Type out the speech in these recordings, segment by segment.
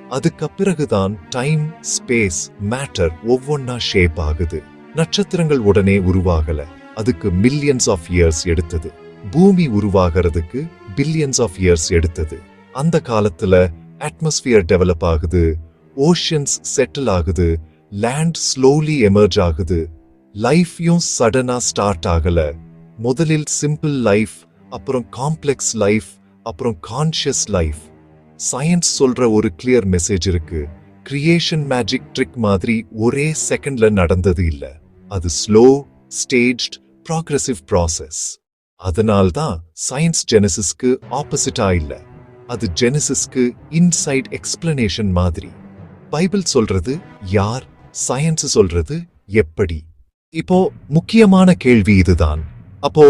அதுக்கு பிறகுதான் time, space, matter ஒவ்வொன்னா ஷேப் ஆகுது. நட்சத்திரங்கள் உடனே உருவாகல, அதுக்கு மில்லியன்ஸ் ஆஃப் இயர்ஸ் எடுத்தது. பூமி உருவாகிறதுக்கு பில்லியன்ஸ் ஆஃப் இயர்ஸ் எடுத்தது. அந்த காலத்துல அட்மாஸ்பியர் டெவலப் ஆகுது, ஓஷன்ஸ் செட்டில் ஆகுது, லேண்ட் ஸ்லோலி எமர்ஜ் ஆகுது. லைஃப்யும் சடனா ஸ்டார்ட் ஆகல. முதலில் சிம்பிள் லைஃப், அப்புறம் காம்ப்ளெக்ஸ் லைஃப், அப்புறம் கான்ஷியஸ் லைஃப். சயின்ஸ் சொல்ற ஒரு கிளியர் மெசேஜ் இருக்கு. கிரியேஷன் மேஜிக் ட்ரிக் மாதிரி ஒரே செகண்ட்ல நடந்தது இல்ல. அது ஸ்லோ, ஸ்டேஜ்ட், ப்ராக்ரெசிவ் ப்ராசஸ். அதனால்தான் சயின்ஸ் ஜெனசிஸ்க்கு ஆப்போசிட்டா இல்ல, அது ஜெனசிஸ்க்கு இன்சைட் எக்ஸ்பிளனேஷன் மாதிரி. பைபிள் சொல்றது யார், சயின்ஸ் சொல்றது எப்படி. இப்போ முக்கியமான கேள்வி இதுதான். அப்போ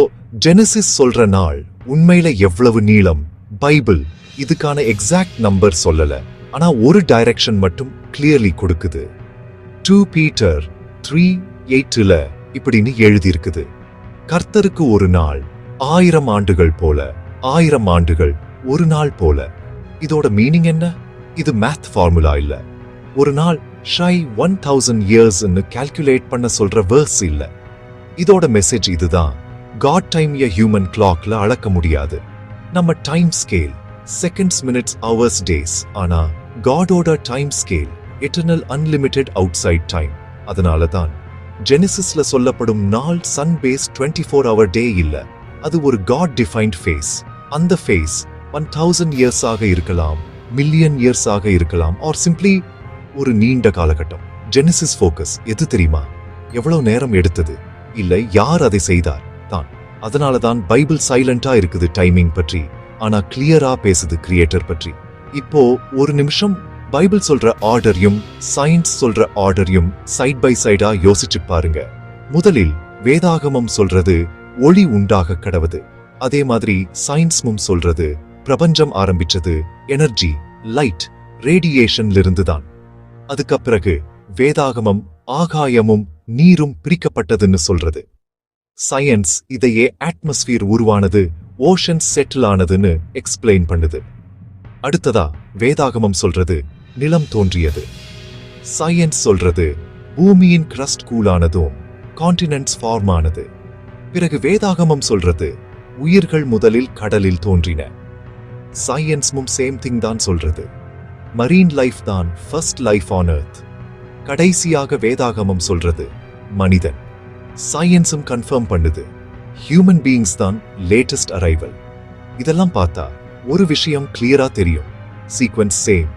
ஜெனசிஸ் சொல்ற நாள் உண்மையில எவ்வளவு நீளம்? பைபிள் இதுக்கான எக்ஸாக்ட் நம்பர் சொல்லல, ஆனா ஒரு டைரக்ஷன் மட்டும் கிளியர்லி கொடுக்குது. 2 Peter 3:8 இப்படின்னு எழுதி இருக்குது. கர்த்தருக்கு ஒரு நாள் 1000 ஆண்டுகள் போல, 1000 ஆண்டுகள் ஒரு நாள் போல. இதோட மீனிங் என்ன? இது மேத் ஃபார்முலா இல்ல. ஒரு நாள் ஷை 1000 இயர்ஸ்ன்னு கால்குலேட் பண்ண சொல்ற வேர்ஸ் இல்ல. இதோட மெசேஜ் இதுதான். காட் டைம் ஹியூமன் கிளாக்ல அளக்க முடியாது. நம்ம time scale seconds, minutes, hours, days. ஆனா காடோட time scale eternal, unlimited, outside time. அதனால தான் ஜெனிசிஸ்ல சொல்லப்படும் நாள் சன் பேஸ் 24 hour டே இல்ல, அது ஒரு காட் டிஃபைன்ட் ஃபேஸ். அந்த ஃபேஸ் 1000 இயர்ஸ் ஆக இருக்கலாம், மில்லியன் இயர்ஸ் ஆக இருக்கலாம், ஆர் சிம்பிளி ஒரு நீண்ட காலகட்டம். ஜெனிசிஸ் ஃபோக்கஸ் எது தெரியுமா? எவ்வளவு நேரம் எடுத்தது இல்ல, யார் அதை செய்தார் தான். அதனாலதான் பைபிள் சைலண்டா இருக்குது டைமிங் பற்றி, ஆனா கிளியரா பேசுது கிரியேட்டர் பற்றி. இப்போ ஒரு நிமிஷம் பைபிள் சொல்ற ஆர்டரையும் சயின்ஸ் சொல்ற ஆர்டரையும் சைட் பை சைடா யோசிச்சு பாருங்க. முதலில் வேதாகமம் சொல்றது ஒளி உண்டாக கடவுது. அதே மாதிரி சயின்ஸும் சொல்றது பிரபஞ்சம் ஆரம்பிச்சது எனர்ஜி, லைட், ரேடியேஷன்ல இருந்துதான். அதுக்கு பிறகு வேதாகமம் ஆகாயமும் நீரும் பிரிக்கப்பட்டதுன்னு சொல்றது. சயின்ஸ் இதையே அட்மாஸ்பியர் உருவானது, ஓஷன் செட்டில் ஆனதுன்னு எக்ஸ்பிளைன் பண்ணுது. அடுத்ததா வேதாகமம் சொல்றது நிலம் தோன்றியது. சயின்ஸ் சொல்றது பூமியின் கிரஸ்ட் கூலானதும் கான்டினென்ட்ஸ் ஃபார்ம் ஆனது. பிறகு வேதாகமம் சொல்றது உயிர்கள் முதலில் கடலில் தோன்றின. சயின்ஸும் சேம் திங் தான் சொல்றது. மரீன் லைஃப் தான் ஃபர்ஸ்ட் லைஃப் ஆன் எர்த். கடைசியாக வேதாகமம் சொல்றது மனிதன். சயின்ஸும் கன்ஃபார்ம் பண்ணுது ஹியூமன் பீயிங்ஸ் தான் லேட்டஸ்ட் அரைவல். இதெல்லாம் பார்த்தா ஒரு விஷயம் கிளியரா தெரியும். Sequence same,